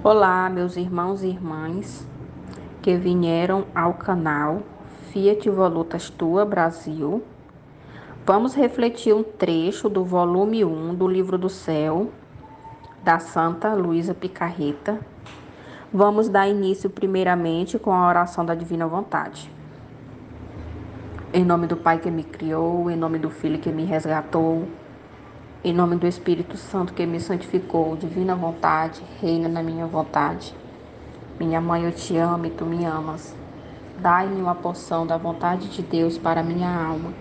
Olá, meus irmãos e irmãs que vieram ao canal Fiat Volutas Tua Brasil. Vamos refletir um trecho do volume 1 do Livro do Céu, da Santa Luísa Picarreta. Vamos dar início primeiramente com a oração da Divina Vontade. Em nome do Pai que me criou, em nome do Filho que me resgatou, em nome do Espírito Santo que me santificou, Divina Vontade, reina na minha vontade. Minha mãe, eu te amo e tu me amas. Dai-me uma porção da vontade de Deus para minha alma.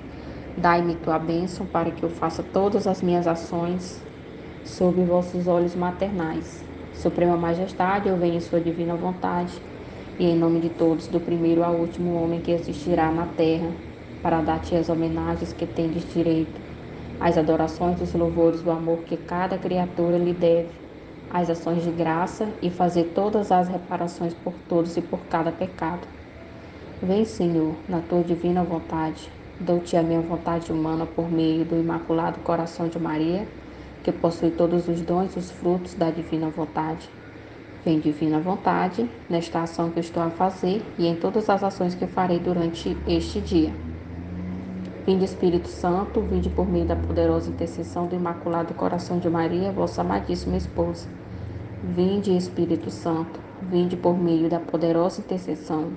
Dai-me tua bênção para que eu faça todas as minhas ações sob vossos olhos maternais. Suprema Majestade, eu venho em sua divina vontade e em nome de todos, do primeiro ao último homem que existirá na terra, para dar-te as homenagens que tendes direito, as adorações, os louvores, o amor que cada criatura lhe deve, as ações de graça e fazer todas as reparações por todos e por cada pecado. Vem, Senhor, na tua divina vontade. Dou-te a minha vontade humana por meio do Imaculado Coração de Maria, que possui todos os dons e os frutos da divina vontade. Vem, divina vontade, nesta ação que eu estou a fazer e em todas as ações que farei durante este dia. Vinde, Espírito Santo, vinde por meio da poderosa intercessão do Imaculado Coração de Maria, vossa amadíssima esposa. Vinde, Espírito Santo, vinde por meio da poderosa intercessão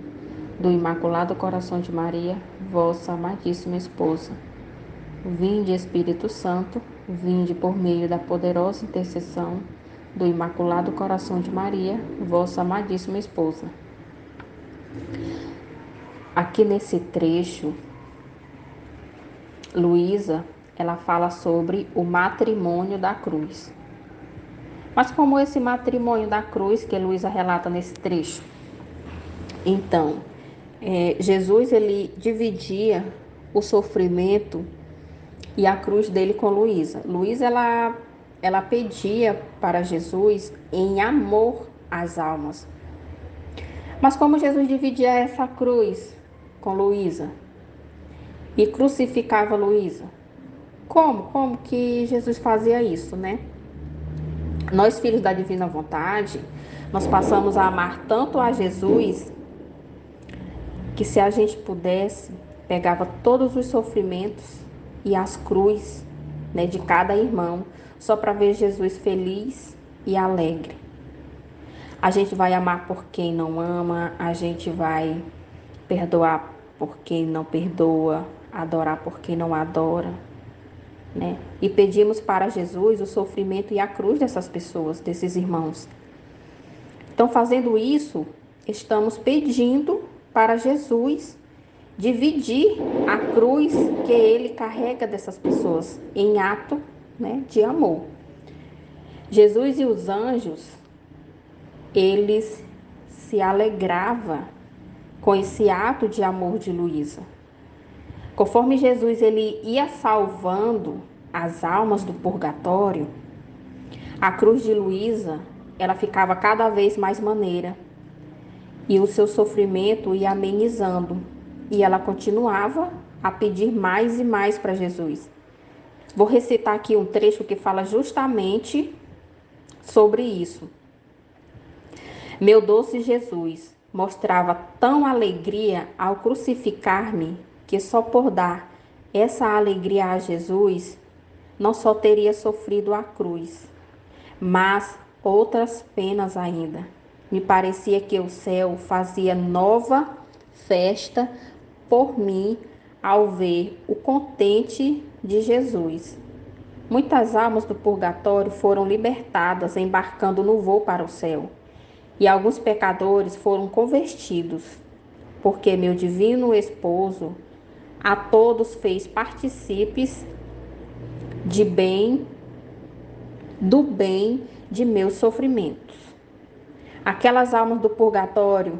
do Imaculado Coração de Maria, vossa amadíssima esposa. Vinde, Espírito Santo, vinde por meio da poderosa intercessão do Imaculado Coração de Maria, vossa amadíssima esposa. Aqui nesse trecho, Luísa, ela fala sobre o matrimônio da cruz. Mas como esse matrimônio da cruz que Luísa relata nesse trecho? Então, Jesus, ele dividia o sofrimento e a cruz dele com Luísa. Luísa, ela pedia para Jesus em amor às almas. Mas como Jesus dividia essa cruz com Luísa e crucificava Luísa? Como que Jesus fazia isso, né? Nós, filhos da divina vontade, nós passamos a amar tanto a Jesus que, se a gente pudesse, pegava todos os sofrimentos e as cruzes, né, de cada irmão, só para ver Jesus feliz e alegre. A gente vai amar por quem não ama, a gente vai perdoar por quem não perdoa, adorar por quem não adora, né? E pedimos para Jesus o sofrimento e a cruz dessas pessoas, desses irmãos. Então, fazendo isso, estamos pedindo para Jesus dividir a cruz que ele carrega dessas pessoas em ato, né, de amor. Jesus e os anjos, eles se alegravam com esse ato de amor de Luísa. Conforme Jesus ele ia salvando as almas do purgatório, a cruz de Luísa, ela ficava cada vez mais maneira e o seu sofrimento ia amenizando, e ela continuava a pedir mais e mais para Jesus. Vou recitar aqui um trecho que fala justamente sobre isso. Meu doce Jesus mostrava tão alegria ao crucificar-me que só por dar essa alegria a Jesus, não só teria sofrido a cruz, mas outras penas ainda. Me parecia que o céu fazia nova festa por mim ao ver o contente de Jesus. Muitas almas do purgatório foram libertadas embarcando no voo para o céu, e alguns pecadores foram convertidos, porque meu divino esposo a todos fez partícipes de bem, do bem de meus sofrimentos. Aquelas almas do purgatório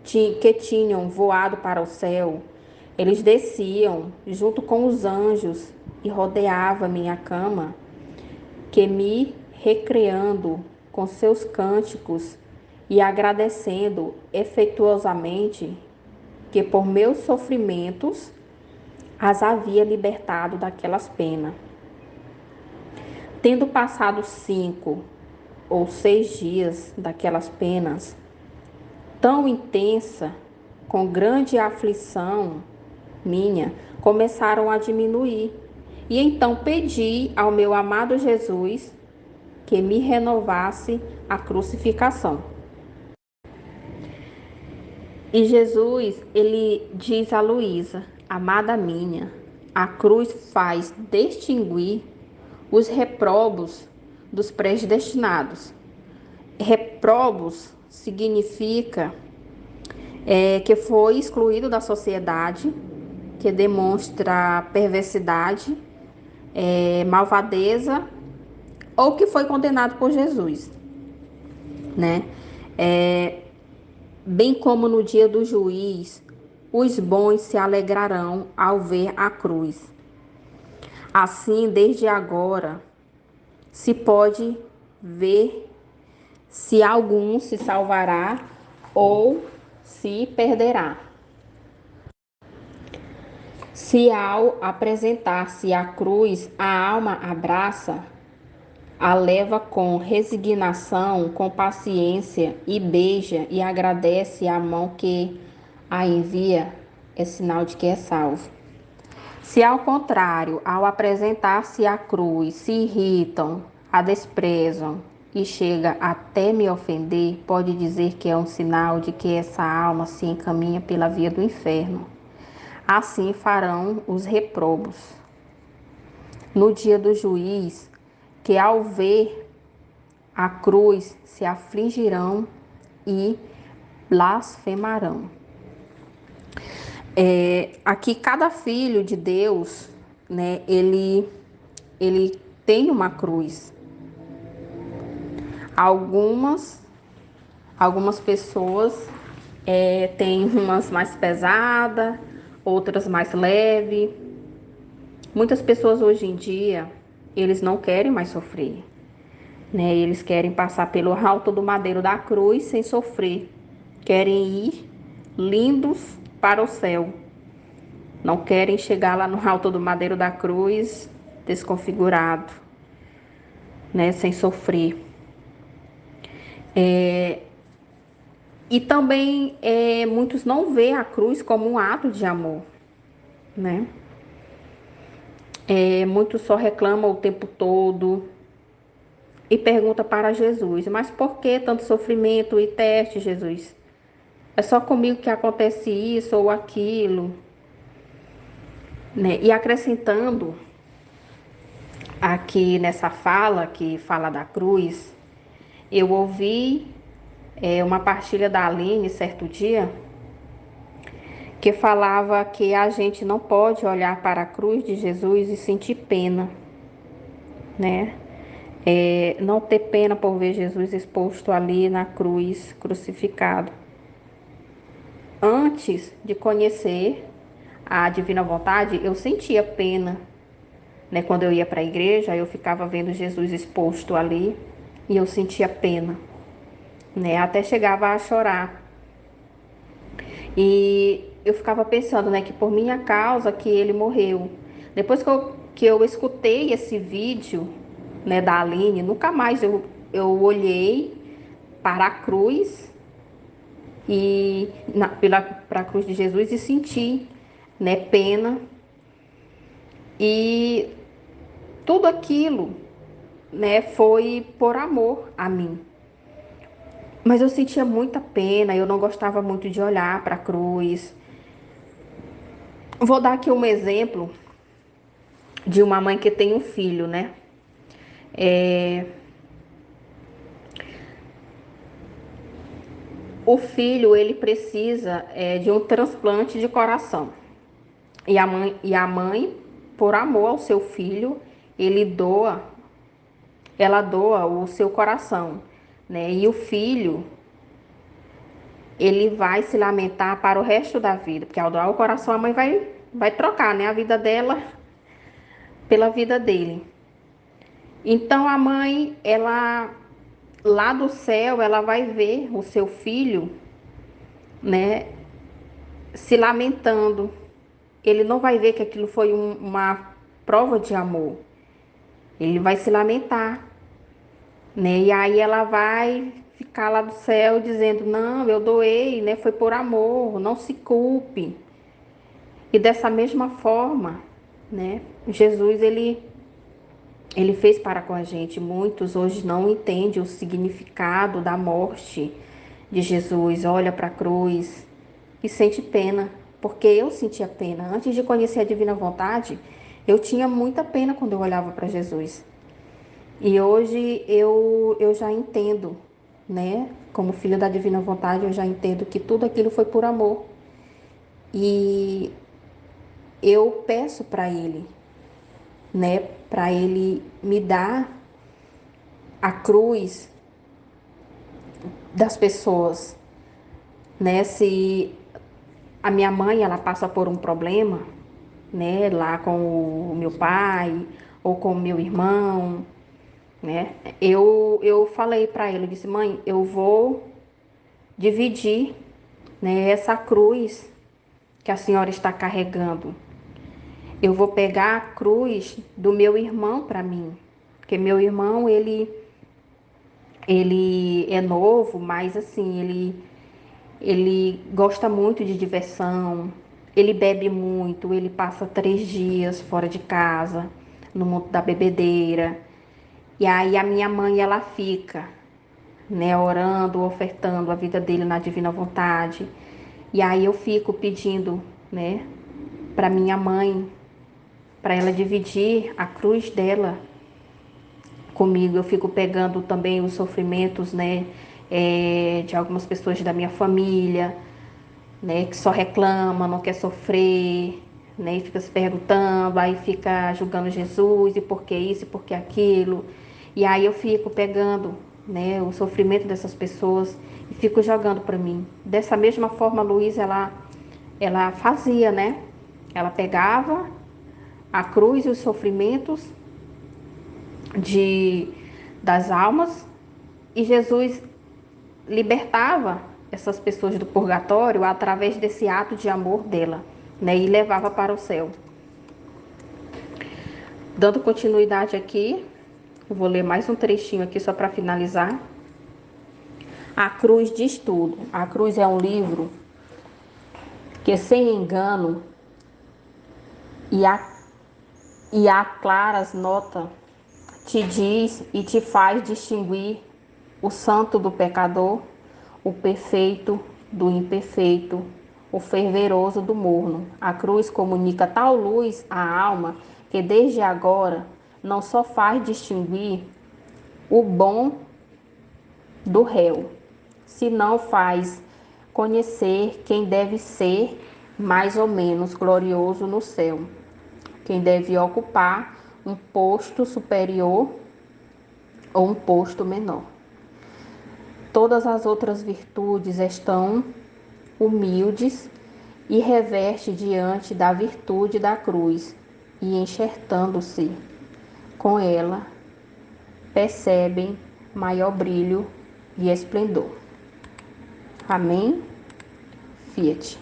que tinham voado para o céu, eles desciam junto com os anjos e rodeavam minha cama, que me recreando com seus cânticos e agradecendo efetuosamente que por meus sofrimentos as havia libertado daquelas penas. Tendo passado 5 ou 6 dias daquelas penas tão intensa, com grande aflição minha, começaram a diminuir. E então pedi ao meu amado Jesus que me renovasse a crucificação. E Jesus, ele diz a Luísa: amada minha, a cruz faz distinguir os reprobos dos predestinados. Reprobos significa que foi excluído da sociedade, que demonstra perversidade, malvadeza, ou que foi condenado por Jesus, né? Bem como no dia do juiz, os bons se alegrarão ao ver a cruz. Assim, desde agora, se pode ver se algum se salvará ou se perderá. Se ao apresentar-se a cruz, a alma abraça, a leva com resignação, com paciência e beija e agradece a mão que a envia, é sinal de que é salvo. Se ao contrário, ao apresentar-se a cruz, se irritam, a desprezam e chega até me ofender, pode dizer que é um sinal de que essa alma se encaminha pela via do inferno. Assim farão os reprobos no dia do juiz, que ao ver a cruz se afligirão e blasfemarão. Aqui cada filho de Deus, né, ele tem uma cruz. Algumas pessoas têm umas mais pesadas, outras mais leves. Muitas pessoas hoje em dia, eles não querem mais sofrer, né? Eles querem passar pelo alto do madeiro da cruz sem sofrer. Querem ir lindos para o céu. Não querem chegar lá no alto do madeiro da cruz desconfigurado, né? Sem sofrer. E também muitos não veem a cruz como um ato de amor, né? Muitos só reclamam o tempo todo e perguntam para Jesus: mas por que tanto sofrimento e teste, Jesus? É só comigo que acontece isso ou aquilo, né? E acrescentando aqui nessa fala, que fala da cruz, eu ouvi uma partilha da Aline certo dia, que falava que a gente não pode olhar para a cruz de Jesus e sentir pena, né? Não ter pena por ver Jesus exposto ali na cruz, crucificado. Antes de conhecer a divina vontade, eu sentia pena, né? Quando eu ia para a igreja, eu ficava vendo Jesus exposto ali e eu sentia pena, né? Até chegava a chorar. E eu ficava pensando, né, que por minha causa que ele morreu. Depois que eu escutei esse vídeo, né, da Aline, nunca mais eu olhei para a cruz e para a cruz de Jesus e senti, né, pena. E tudo aquilo, né, foi por amor a mim. Mas eu sentia muita pena, eu não gostava muito de olhar para a cruz. Vou dar aqui um exemplo de uma mãe que tem um filho, né? O filho, ele precisa de um transplante de coração. E a mãe, por amor ao seu filho, ela doa o seu coração, né? E o filho, ele vai se lamentar para o resto da vida, porque ao doar o coração a mãe vai trocar, né, a vida dela pela vida dele. Então a mãe, ela lá do céu, ela vai ver o seu filho, né, se lamentando. Ele não vai ver que aquilo foi uma prova de amor. Ele vai se lamentar, né? E aí ela vai ficar lá do céu dizendo: não, eu doei, né? Foi por amor, não se culpe. E dessa mesma forma, né? Jesus, ele fez para com a gente. Muitos hoje não entendem o significado da morte de Jesus. Olha para a cruz e sente pena, porque eu sentia pena. Antes de conhecer a divina vontade, eu tinha muita pena quando eu olhava para Jesus. E hoje eu já entendo, né? Como filho da divina vontade, eu já entendo que tudo aquilo foi por amor. E eu peço para ele, né? Para ele me dar a cruz das pessoas, né? Se a minha mãe ela passa por um problema, né? Lá com o meu pai ou com o meu irmão, né? Eu falei para ele, eu disse: mãe, eu vou dividir, né, essa cruz que a senhora está carregando. Eu vou pegar a cruz do meu irmão para mim, porque meu irmão ele é novo, mas assim ele gosta muito de diversão, ele bebe muito, ele passa 3 dias fora de casa no mundo da bebedeira. E aí a minha mãe ela fica, né, orando, ofertando a vida dele na divina vontade. E aí eu fico pedindo, né, para minha mãe, para ela dividir a cruz dela comigo. Eu fico pegando também os sofrimentos, né, de algumas pessoas da minha família, né, que só reclama, não quer sofrer, né, e fica se perguntando, aí fica julgando Jesus e por que isso e por que aquilo. E aí eu fico pegando, né, o sofrimento dessas pessoas e fico jogando para mim. Dessa mesma forma, a Luísa, ela fazia, né? Ela pegava a cruz e os sofrimentos de das almas e Jesus libertava essas pessoas do purgatório através desse ato de amor dela, né? E levava para o céu. Dando continuidade aqui, eu vou ler mais um trechinho aqui só para finalizar. A Cruz diz tudo. A Cruz é um livro que, sem engano e a claras notas, te diz e te faz distinguir o santo do pecador, o perfeito do imperfeito, o fervoroso do morno. A cruz comunica tal luz à alma que desde agora não só faz distinguir o bom do réu, senão faz conhecer quem deve ser mais ou menos glorioso no céu, quem deve ocupar um posto superior ou um posto menor. Todas as outras virtudes estão humildes e reveste diante da virtude da cruz, e enxertando-se com ela, percebem maior brilho e esplendor. Amém? Fiat.